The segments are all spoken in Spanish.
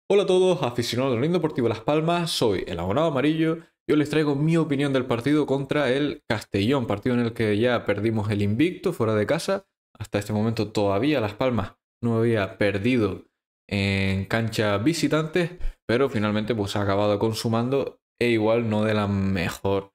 Hola a todos, aficionados del Unión Deportivo Las Palmas, soy el abonado amarillo y hoy les traigo mi opinión del partido contra el Castellón, partido en el que ya perdimos el invicto fuera de casa. Hasta este momento todavía Las Palmas no había perdido en cancha visitantes, pero finalmente pues ha acabado consumando e igual no de la mejor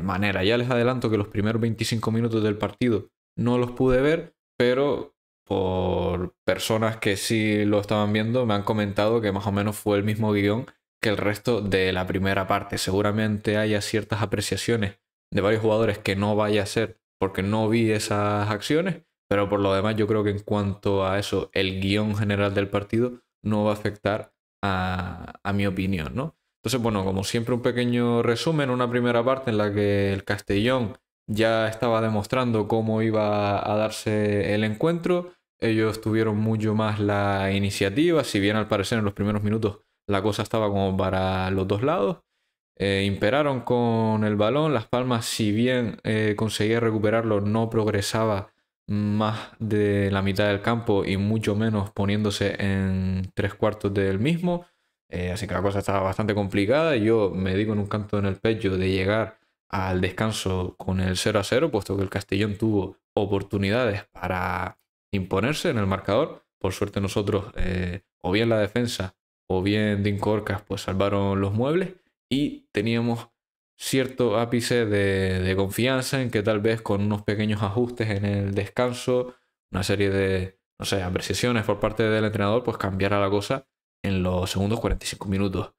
manera. Ya les adelanto que los primeros 25 minutos del partido no los pude ver, pero por personas que sí lo estaban viendo, me han comentado que más o menos fue el mismo guión que el resto de la primera parte. Seguramente haya ciertas apreciaciones de varios jugadores que no vaya a ser porque no vi esas acciones, pero por lo demás yo creo que en cuanto a eso, el guión general del partido no va a afectar a mi opinión, ¿no? Entonces, bueno, como siempre un pequeño resumen, una primera parte en la que el Castellón ya estaba demostrando cómo iba a darse el encuentro. Ellos tuvieron mucho más la iniciativa, si bien al parecer en los primeros minutos la cosa estaba como para los dos lados. Imperaron con el balón, Las Palmas, si bien conseguía recuperarlo, no progresaba más de la mitad del campo y mucho menos poniéndose en tres cuartos del mismo. Así que la cosa estaba bastante complicada. Yo me di con un canto en el pecho de llegar al descanso con el 0-0, puesto que el Castellón tuvo oportunidades para imponerse en el marcador. Por suerte nosotros, o bien la defensa o bien Dinko Orcas, pues salvaron los muebles y teníamos cierto ápice de confianza en que tal vez con unos pequeños ajustes en el descanso, una serie de, no sé, apreciaciones por parte del entrenador, pues cambiara la cosa en los segundos 45 minutos.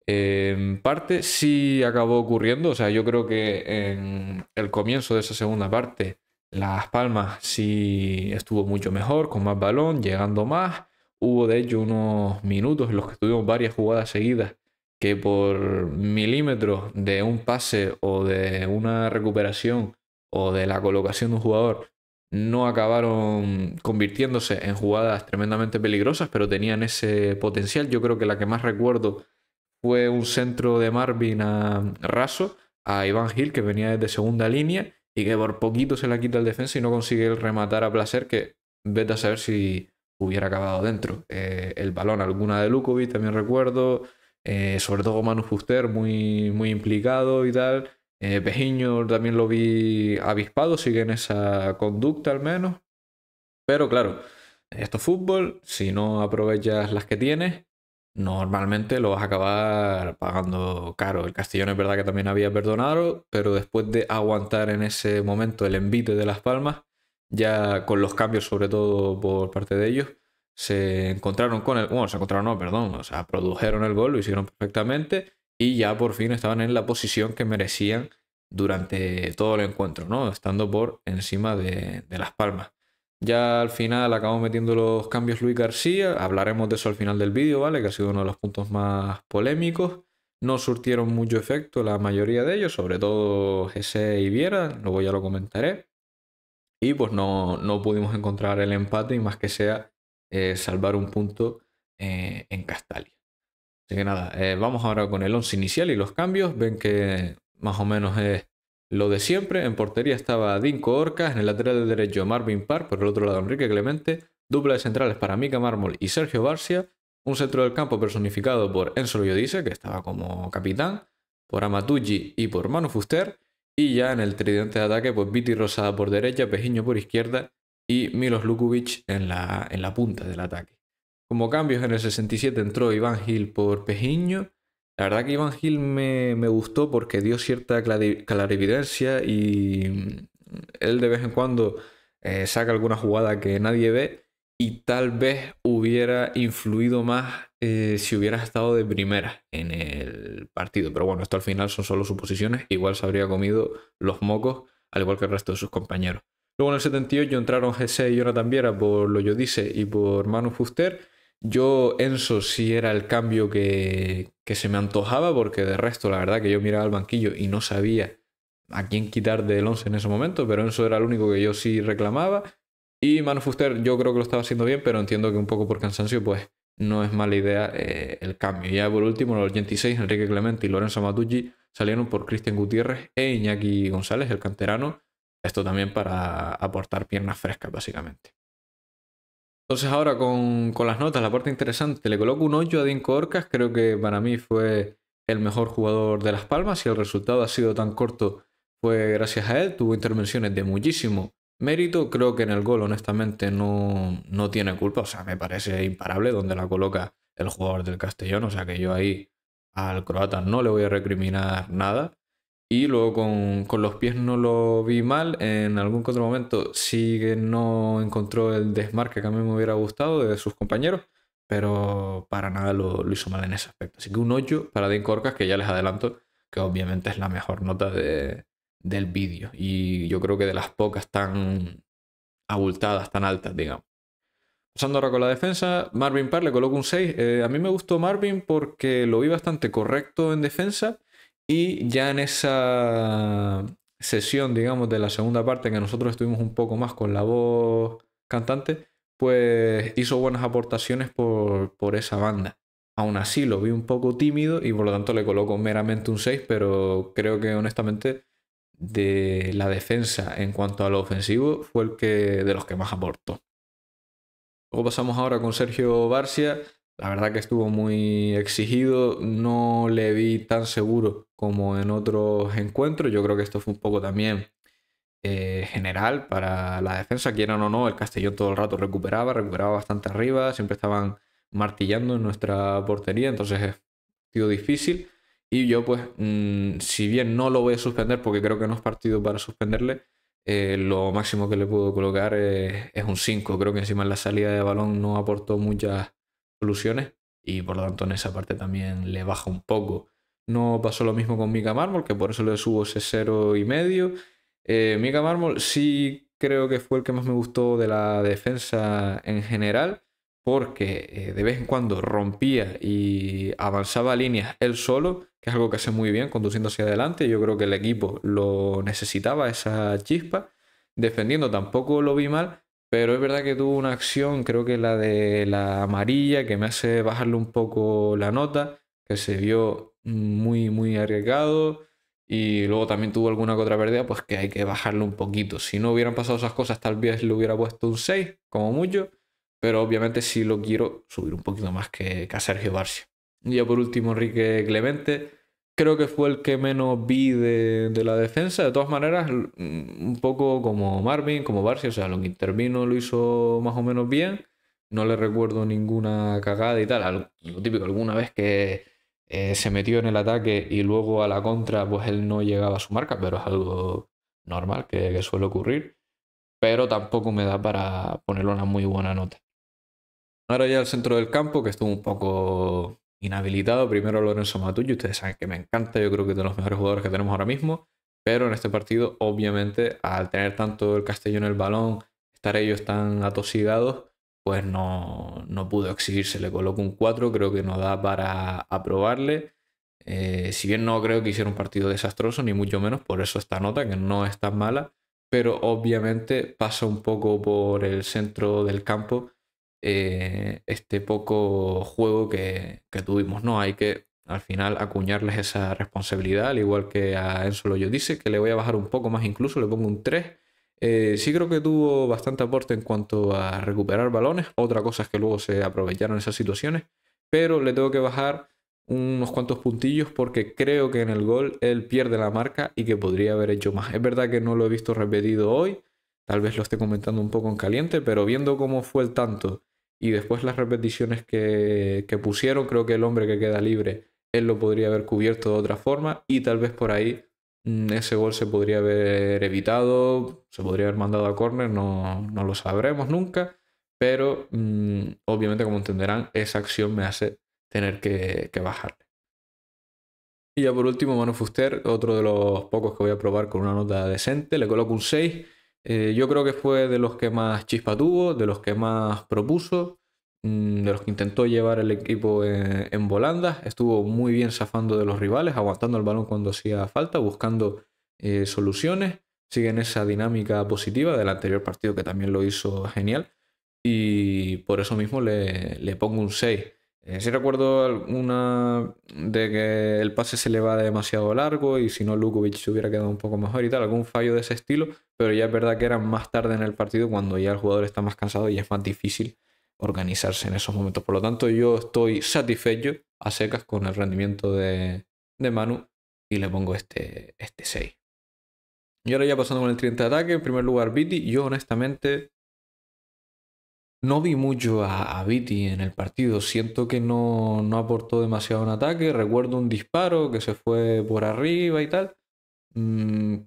En parte sí acabó ocurriendo, o sea, yo creo que en el comienzo de esa segunda parte Las Palmas sí estuvo mucho mejor, con más balón, llegando más. Hubo de hecho unos minutos en los que tuvimos varias jugadas seguidas que por milímetros de un pase o de una recuperación o de la colocación de un jugador no acabaron convirtiéndose en jugadas tremendamente peligrosas, pero tenían ese potencial. Yo creo que la que más recuerdo fue un centro de Marvin a Raso, a Iván Gil, que venía desde segunda línea y que por poquito se la quita el defensa y no consigue el rematar a placer, que vete a saber si hubiera acabado dentro. El balón, alguna de Lukovic, también recuerdo, sobre todo Manu Fuster, muy, muy implicado y tal. Pejiño también lo vi avispado, sigue en esa conducta al menos. Pero claro, esto es fútbol, si no aprovechas las que tienes, normalmente lo vas a acabar pagando caro. El Castellón es verdad que también había perdonado, pero después de aguantar en ese momento el envite de Las Palmas, ya con los cambios sobre todo por parte de ellos, se encontraron con el... Bueno, se encontraron, no, perdón, o sea, produjeron el gol, lo hicieron perfectamente y ya por fin estaban en la posición que merecían durante todo el encuentro, ¿no? Estando por encima de Las Palmas. Ya al final acabamos metiendo los cambios Luis García. Hablaremos de eso al final del vídeo, ¿vale? Que ha sido uno de los puntos más polémicos. No surtieron mucho efecto la mayoría de ellos, sobre todo Jesse y Viera, luego ya lo comentaré. Y pues no pudimos encontrar el empate y más que sea salvar un punto en Castalia. Así que nada, vamos ahora con el once inicial y los cambios. Ven que más o menos es lo de siempre. En portería estaba Dinko Orcas, en el lateral derecho Marvin Parr, por el otro lado Enrique Clemente, dupla de centrales para Mika Mármol y Sergio Barcia, un centro del campo personificado por Enzo Llodise, que estaba como capitán, por Amatucci y por Manu Fuster, y ya en el tridente de ataque, pues Viti Rosada por derecha, Pejiño por izquierda y Milos Lukovic en la punta del ataque. Como cambios en el 67 entró Iván Gil por Pejiño. La verdad que Iván Gil me gustó porque dio cierta clarividencia y él de vez en cuando saca alguna jugada que nadie ve y tal vez hubiera influido más si hubiera estado de primera en el partido. Pero bueno, esto al final son solo suposiciones. Igual se habría comido los mocos al igual que el resto de sus compañeros. Luego en el 78 entraron Jesse y Jonathan Viera por Loyodice y por Manu Fuster. Yo, Enzo, sí era el cambio que se me antojaba, porque de resto, la verdad que yo miraba al banquillo y no sabía a quién quitar del 11 en ese momento, pero Enzo era el único que yo sí reclamaba. Y Manu Fuster yo creo que lo estaba haciendo bien, pero entiendo que un poco por cansancio, pues no es mala idea el cambio. Ya por último, los 86, Enrique Clemente y Lorenzo Matucci salieron por Cristian Gutiérrez e Iñaki González, el canterano. Esto también para aportar piernas frescas, básicamente. Entonces ahora con las notas, la parte interesante, le coloco un 8 a Dinko Orcas. Creo que para mí fue el mejor jugador de Las Palmas y el resultado ha sido tan corto fue gracias a él. Tuvo intervenciones de muchísimo mérito. Creo que en el gol honestamente no tiene culpa. O sea, me parece imparable donde la coloca el jugador del Castellón. O sea que yo ahí al croata no le voy a recriminar nada. Y luego con los pies no lo vi mal. En algún que otro momento sí que no encontró el desmarque que a mí me hubiera gustado de sus compañeros, pero para nada lo hizo mal en ese aspecto. Así que un 8 para Dean Corcas, que ya les adelanto que obviamente es la mejor nota del vídeo. Y yo creo que de las pocas tan abultadas, tan altas, digamos. Pasando ahora con la defensa, Marvin Parr le coloco un 6. A mí me gustó Marvin porque lo vi bastante correcto en defensa y ya en esa sesión, digamos, de la segunda parte que nosotros estuvimos un poco más con la voz cantante, pues hizo buenas aportaciones por esa banda. Aún así lo vi un poco tímido y por lo tanto le coloco meramente un 6, pero creo que honestamente de la defensa en cuanto a lo ofensivo fue el que de los que más aportó. Luego pasamos ahora con Sergio Barcia. La verdad que estuvo muy exigido. No le vi tan seguro como en otros encuentros. Yo creo que esto fue un poco también general para la defensa. Quieran o no, el Castellón todo el rato recuperaba bastante arriba. Siempre estaban martillando en nuestra portería. Entonces es partido difícil. Y yo pues, si bien no lo voy a suspender porque creo que no es partido para suspenderle, lo máximo que le puedo colocar es un 5. Creo que encima en la salida de balón no aportó muchas soluciones y por lo tanto en esa parte también le baja un poco. No pasó lo mismo con Mika Mármol, que por eso le subo ese 0,5. Mika Mármol sí creo que fue el que más me gustó de la defensa en general, porque de vez en cuando rompía y avanzaba líneas él solo, que es algo que hace muy bien conduciendo hacia adelante. Yo creo que el equipo lo necesitaba, esa chispa. Defendiendo tampoco lo vi mal, pero es verdad que tuvo una acción, creo que la de la amarilla, que me hace bajarle un poco la nota, que se vio muy arriesgado. Y luego también tuvo alguna que otra pérdida, pues que hay que bajarle un poquito. Si no hubieran pasado esas cosas, tal vez le hubiera puesto un 6 como mucho. Pero obviamente sí lo quiero subir un poquito más que a Sergio Barcia. Y ya por último, Enrique Clemente. Creo que fue el que menos vi de la defensa. De todas maneras, un poco como Marvin, como Barcia. O sea, lo que intervino lo hizo más o menos bien. No le recuerdo ninguna cagada y tal. Lo típico, alguna vez que se metió en el ataque y luego a la contra, pues él no llegaba a su marca, pero es algo normal que suele ocurrir. Pero tampoco me da para ponerle una muy buena nota. Ahora ya el centro del campo, que estuvo un poco inhabilitado. Primero Lorenzo Matullo, ustedes saben que me encanta, yo creo que es de los mejores jugadores que tenemos ahora mismo. Pero en este partido, obviamente, al tener tanto el Castellón en el balón, estar ellos tan atosigados, pues no pudo exhibirse. Le coloco un 4, creo que no da para aprobarle. Si bien no creo que hiciera un partido desastroso, ni mucho menos, por eso esta nota, que no es tan mala, pero obviamente pasa un poco por el centro del campo este poco juego que tuvimos, ¿no? Hay que al final acuñarles esa responsabilidad, al igual que a Enzo Loyo dice, que le voy a bajar un poco más incluso, le pongo un 3. Sí creo que tuvo bastante aporte en cuanto a recuperar balones, otra cosa es que luego se aprovecharon esas situaciones, pero le tengo que bajar unos cuantos puntillos porque creo que en el gol él pierde la marca y que podría haber hecho más. Es verdad que no lo he visto repetido hoy, tal vez lo esté comentando un poco en caliente, pero viendo cómo fue el tanto y después las repeticiones que pusieron, creo que el hombre que queda libre, él lo podría haber cubierto de otra forma y tal vez por ahí ese gol se podría haber evitado, se podría haber mandado a córner, no lo sabremos nunca, pero obviamente como entenderán, esa acción me hace tener que bajarle. Y ya por último, Manu Fuster, otro de los pocos que voy a probar con una nota decente, le coloco un 6. Yo creo que fue de los que más chispa tuvo, de los que más propuso, de los que intentó llevar el equipo en volandas. Estuvo muy bien zafando de los rivales, aguantando el balón cuando hacía falta, buscando soluciones. Sigue en esa dinámica positiva del anterior partido que también lo hizo genial. Y por eso mismo le pongo un 6. Sí recuerdo alguna de que el pase se le va demasiado largo y si no Lukovic se hubiera quedado un poco mejor y tal, algún fallo de ese estilo, pero ya es verdad que era más tarde en el partido cuando ya el jugador está más cansado y es más difícil organizarse en esos momentos. Por lo tanto, yo estoy satisfecho a secas con el rendimiento de Manu y le pongo este 6. Y ahora ya pasando con el tridente de ataque, en primer lugar Viti. Yo honestamente no vi mucho a Viti en el partido. Siento que no aportó demasiado en ataque. Recuerdo un disparo que se fue por arriba y tal.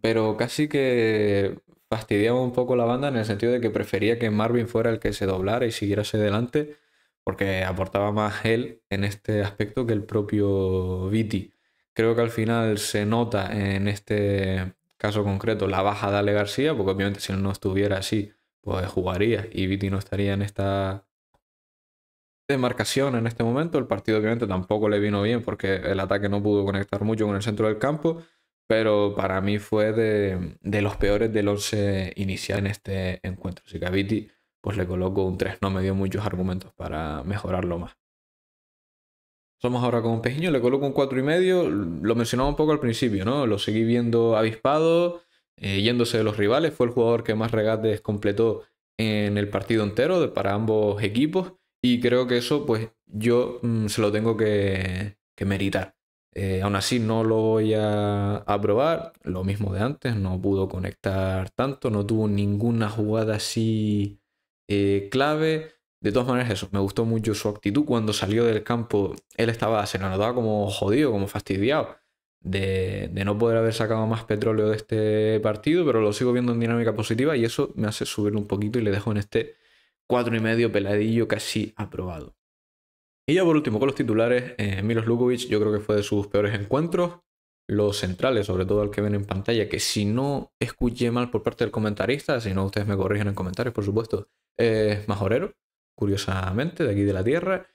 Pero casi que fastidiaba un poco la banda en el sentido de que prefería que Marvin fuera el que se doblara y siguiera hacia adelante, porque aportaba más él en este aspecto que el propio Viti. Creo que al final se nota en este caso concreto la baja de Ale García, porque obviamente si él no estuviera así, pues jugaría y Viti no estaría en esta demarcación en este momento. El partido obviamente tampoco le vino bien porque el ataque no pudo conectar mucho con el centro del campo, pero para mí fue de los peores del 11 inicial en este encuentro. Así que a Viti pues le coloco un 3, no me dio muchos argumentos para mejorarlo más. Somos ahora con un Pejiño, le coloco un 4,5. Lo mencionaba un poco al principio, ¿no? Lo seguí viendo avispado, yéndose de los rivales. Fue el jugador que más regates completó en el partido entero para ambos equipos. Y creo que eso, pues yo se lo tengo que meritar. Aún así, no lo voy a probar. Lo mismo de antes, no pudo conectar tanto, no tuvo ninguna jugada así clave. De todas maneras, eso, me gustó mucho su actitud. Cuando salió del campo, se le notaba como jodido, como fastidiado de no poder haber sacado más petróleo de este partido, pero lo sigo viendo en dinámica positiva y eso me hace subir un poquito y le dejo en este 4,5 peladillo casi aprobado. Y ya por último, con los titulares, Milos Lukovic, yo creo que fue de sus peores encuentros. Los centrales, sobre todo el que ven en pantalla, que si no escuché mal por parte del comentarista, si no ustedes me corrigen en comentarios, por supuesto, es Majorero, curiosamente, de aquí de la tierra.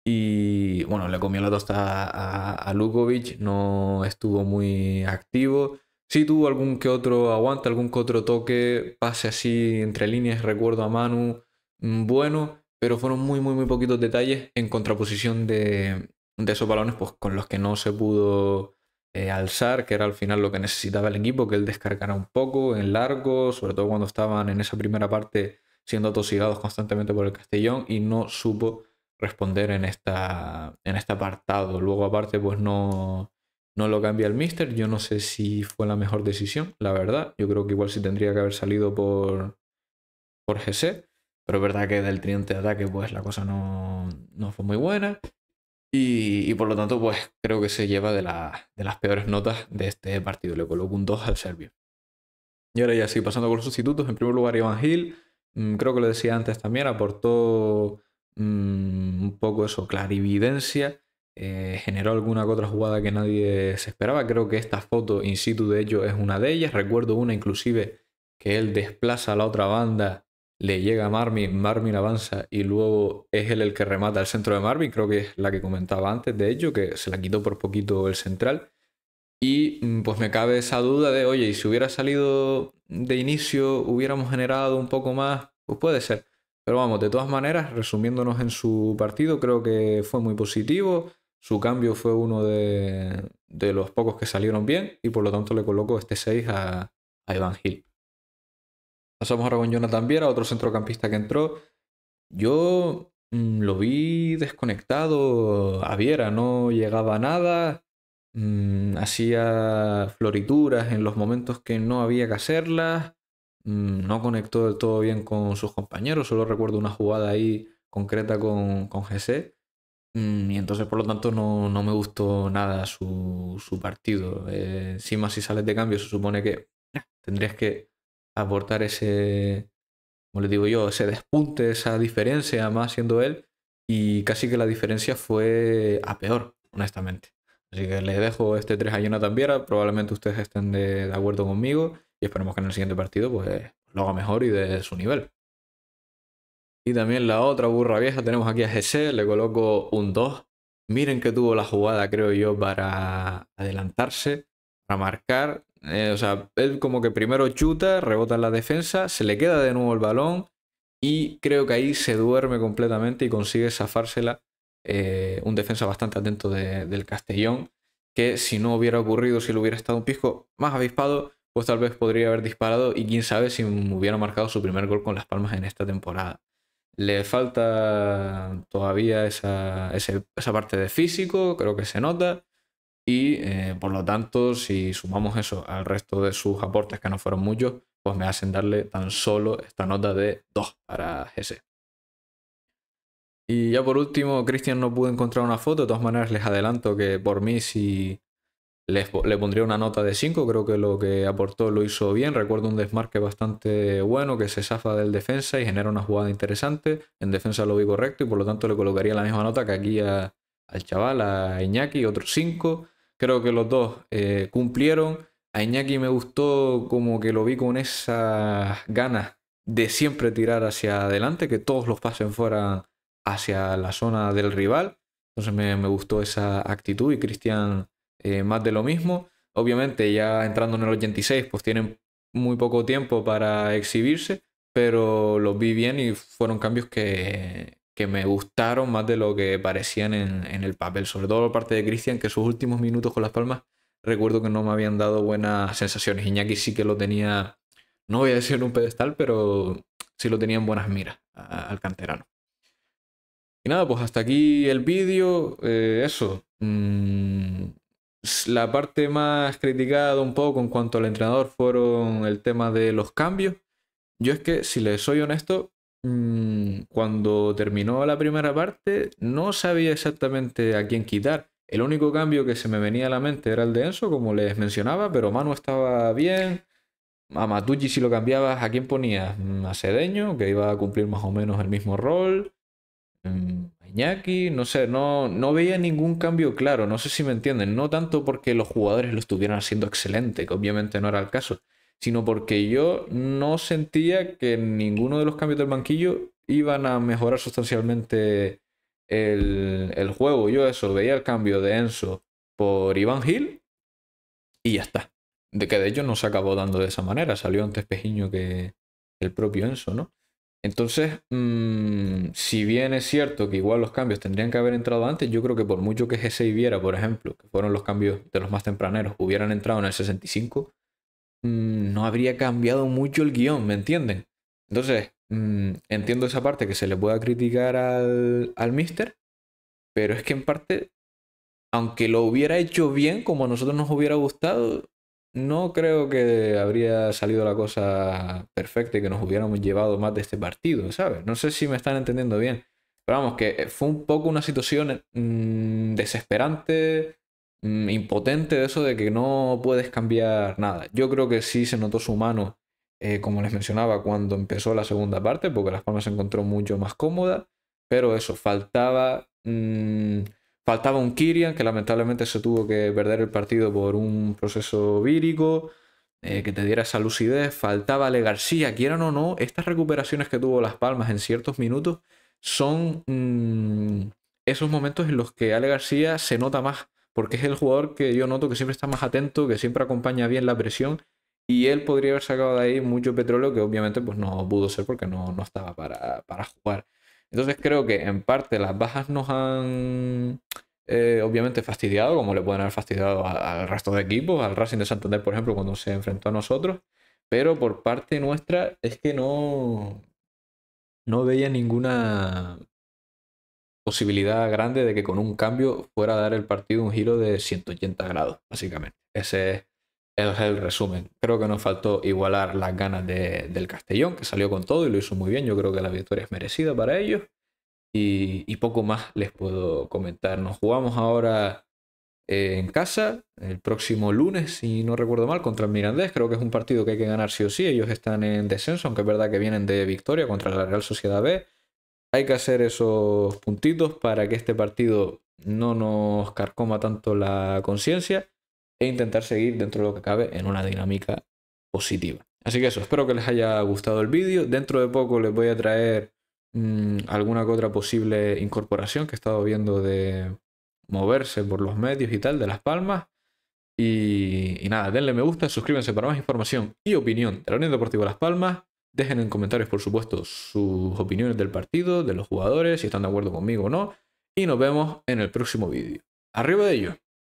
Y bueno, le comió la tosta a Lukovic, no estuvo muy activo. Sí tuvo algún que otro aguante, algún que otro toque, pase así entre líneas, recuerdo a Manu, bueno, pero fueron muy poquitos detalles en contraposición de esos balones pues, con los que no se pudo alzar, que era al final lo que necesitaba el equipo, que él descargara un poco en largo, sobre todo cuando estaban en esa primera parte siendo atosigados constantemente por el Castellón y no supo responder en este apartado. Luego aparte pues no lo cambia el míster. Yo no sé si fue la mejor decisión, la verdad. Yo creo que igual sí tendría que haber salido por GC. Pero es verdad que del tridente de ataque pues la cosa no fue muy buena. Y por lo tanto pues creo que se lleva de las peores notas de este partido. Le coloco un 2 al serbio. Y ahora ya sí, pasando con los sustitutos. En primer lugar Iván Gil. Creo que lo decía antes también. Aportó un poco eso, clarividencia. Generó alguna que otra jugada que nadie se esperaba. Creo que esta foto in situ de ello es una de ellas. Recuerdo una inclusive que él desplaza a la otra banda, le llega a Marvin avanza y luego es él el que remata al centro de Marvin. Creo que es la que comentaba antes de ello, que se la quitó por poquito el central. Y pues me cabe esa duda de, oye, y si hubiera salido de inicio, hubiéramos generado un poco más, pues puede ser. Pero vamos, de todas maneras, resumiéndonos en su partido, creo que fue muy positivo. Su cambio fue uno de los pocos que salieron bien y por lo tanto le coloco este 6 a Iván Gil. Pasamos ahora con Jonathan Viera, otro centrocampista que entró. Yo lo vi desconectado a Viera, no llegaba a nada. Hacía florituras en los momentos que no había que hacerlas. No conectó del todo bien con sus compañeros. Solo recuerdo una jugada ahí concreta con GC. Y entonces, por lo tanto, no me gustó nada su partido. Encima, si sales de cambio, se supone que tendrías que aportar ese, como les digo yo, ese despunte, esa diferencia, más siendo él. Y casi que la diferencia fue a peor, honestamente. Así que les dejo este 3 a Jonathan Viera. Probablemente ustedes estén de acuerdo conmigo. Y esperemos que en el siguiente partido pues, lo haga mejor y de su nivel. Y también la otra burra vieja, tenemos aquí a GC, le coloco un 2. Miren que tuvo la jugada, creo yo, para adelantarse, para marcar. O sea, él como que primero chuta, rebota en la defensa, se le queda de nuevo el balón y creo que ahí se duerme completamente y consigue zafársela. Un defensa bastante atento del Castellón, que si no hubiera ocurrido, si le hubiera estado un pisco más avispado, pues tal vez podría haber disparado y quién sabe si hubiera marcado su primer gol con Las Palmas en esta temporada. Le falta todavía esa parte de físico, creo que se nota. Y por lo tanto, si sumamos eso al resto de sus aportes, que no fueron muchos, pues me hacen darle tan solo esta nota de 2 para GC. Y ya por último, Cristian no pudo encontrar una foto. De todas maneras, les adelanto que por mí sí le pondría una nota de 5. Creo que lo que aportó lo hizo bien. Recuerdo un desmarque bastante bueno que se zafa del defensa y genera una jugada interesante. En defensa lo vi correcto y por lo tanto le colocaría la misma nota que aquí al chaval, a Iñaki, otro 5. Creo que los dos cumplieron. A Iñaki me gustó como que lo vi con esas ganas de siempre tirar hacia adelante, que todos los pases fueran hacia la zona del rival. Entonces me gustó esa actitud y Cristian más de lo mismo. Obviamente ya entrando en el 86 pues tienen muy poco tiempo para exhibirse, pero los vi bien y fueron cambios que me gustaron más de lo que parecían en el papel. Sobre todo la parte de Cristian, que sus últimos minutos con Las Palmas recuerdo que no me habían dado buenas sensaciones. Iñaki sí que lo tenía, no voy a decir en un pedestal, pero sí lo tenía en buenas miras al canterano. Y nada, pues hasta aquí el vídeo. Eso. La parte más criticada un poco en cuanto al entrenador fueron el tema de los cambios. Yo es que, si les soy honesto, cuando terminó la primera parte no sabía exactamente a quién quitar. El único cambio que se me venía a la mente era el de Enzo, como les mencionaba, pero Manu estaba bien. A Matucci, si lo cambiabas, ¿a quién ponías? A Cedeño, que iba a cumplir más o menos el mismo rol. Iñaki, no sé, no veía ningún cambio claro, no sé si me entienden, no tanto porque los jugadores lo estuvieran haciendo excelente, que obviamente no era el caso, sino porque yo no sentía que ninguno de los cambios del banquillo iban a mejorar sustancialmente el juego. Yo eso, veía el cambio de Enzo por Iván Gil y ya está. De que de hecho no se acabó dando de esa manera, salió antes Pejiño que el propio Enzo, ¿no? Entonces, si bien es cierto que igual los cambios tendrían que haber entrado antes, yo creo que por mucho que G6 viera, por ejemplo, que fueron los cambios de los más tempraneros, hubieran entrado en el 65, no habría cambiado mucho el guión, ¿me entienden? Entonces, entiendo esa parte que se le pueda criticar al Mister, pero es que en parte, aunque lo hubiera hecho bien como a nosotros nos hubiera gustado, no creo que habría salido la cosa perfecta y que nos hubiéramos llevado más de este partido, ¿sabes? No sé si me están entendiendo bien. Pero vamos, que fue un poco una situación desesperante, impotente de eso de que no puedes cambiar nada. Yo creo que sí se notó su mano, como les mencionaba, cuando empezó la segunda parte, porque Las Palmas se encontró mucho más cómoda. Pero eso, faltaba un Kyrian que lamentablemente se tuvo que perder el partido por un proceso vírico, que te diera esa lucidez. Faltaba Ale García, quieran o no, estas recuperaciones que tuvo Las Palmas en ciertos minutos son esos momentos en los que Ale García se nota más, porque es el jugador que yo noto que siempre está más atento, que siempre acompaña bien la presión, y él podría haber sacado de ahí mucho petróleo que obviamente pues no pudo ser porque no estaba para jugar. Entonces creo que en parte las bajas nos han obviamente fastidiado, como le pueden haber fastidiado al resto de equipos, al Racing de Santander, por ejemplo, cuando se enfrentó a nosotros. Pero por parte nuestra es que no veía ninguna posibilidad grande de que con un cambio fuera a dar el partido un giro de 180 grados, básicamente. Ese es el resumen. Creo que nos faltó igualar las ganas del Castellón, que salió con todo y lo hizo muy bien. Yo creo que la victoria es merecida para ellos. Y poco más les puedo comentar. Nos jugamos ahora en casa el próximo lunes, si no recuerdo mal, contra el Mirandés. Creo que es un partido que hay que ganar sí o sí. Ellos están en descenso, aunque es verdad que vienen de victoria contra la Real Sociedad B. Hay que hacer esos puntitos para que este partido no nos carcoma tanto la conciencia e intentar seguir dentro de lo que cabe en una dinámica positiva. Así que eso, espero que les haya gustado el vídeo. Dentro de poco les voy a traer alguna que otra posible incorporación que he estado viendo de moverse por los medios y tal de Las Palmas. Y nada, denle me gusta, suscríbanse para más información y opinión de la Unión Deportiva Las Palmas. Dejen en comentarios, por supuesto, sus opiniones del partido, de los jugadores, si están de acuerdo conmigo o no. Y nos vemos en el próximo vídeo. ¡Arriba de ello!